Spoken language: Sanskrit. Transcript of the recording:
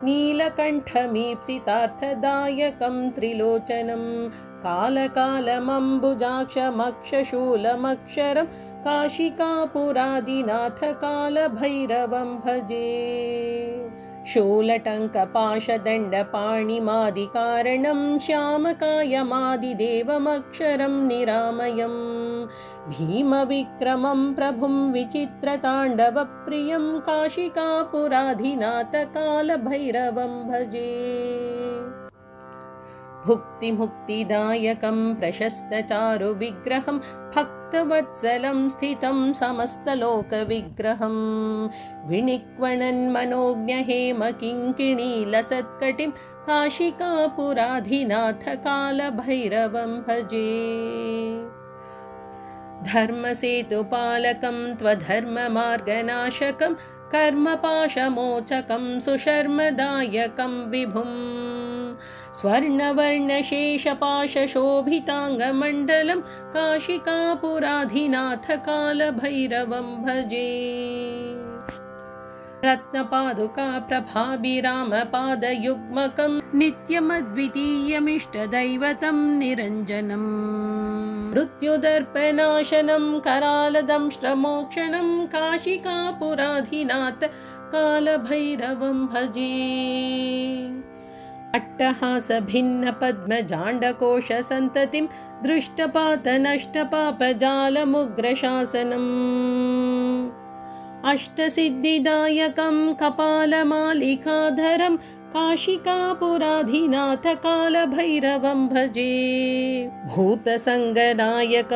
नीलकण्ठमीप्सितार्थदायकं त्रिलोचनं कालकालमम्बुजाक्षमक्षशूलमक्षरं काशिकापुरादिनाथकालभैरवं भजे। शूलटङ्कपाशदण्डपाणिमादिकारणं श्यामकायमादिदेवमक्षरं निरामयं भीमविक्रमं प्रभुं विचित्रताण्डवप्रियं काशिकापुराधिनाथकालभैरवं भजे। भुक्तिमुक्तिदायकं प्रशस्तचारुविग्रहं भक्तवत्सलं स्थितं समस्तलोकविग्रहं विनिक्वणन्मनोज्ञहेमकिङ्किणीलसत्कटिं काशिकापुराधिनाथकालभैरवं भजे। धर्मसेतुपालकं त्वधर्ममार्गनाशकं कर्मपाशमोचकं सुशर्मदायकं विभुं स्वर्णवर्णशेषपाशशोभिताङ्गमण्डलं काशिकापुराधिनाथकालभैरवं भजे। रत्नपादुकाप्रभाभिरामपादयुग्मकं नित्यमद्वितीयमिष्टदैवतं निरञ्जनम् मृत्युदर्पनाशनं करालदंष्ट्रमोक्षणं काशिकापुराधिनाथकालभैरवं भजे। अट्टहासभिन्नपद्मजाण्डकोशसन्ततिं दृष्टपातनष्टपापजालमुग्रशासनम् अष्टसिद्धिदायकं कपालमालिकाधरं काशिकापुराधिनाथकालभैरवं भजे। भूतसङ्गनायकं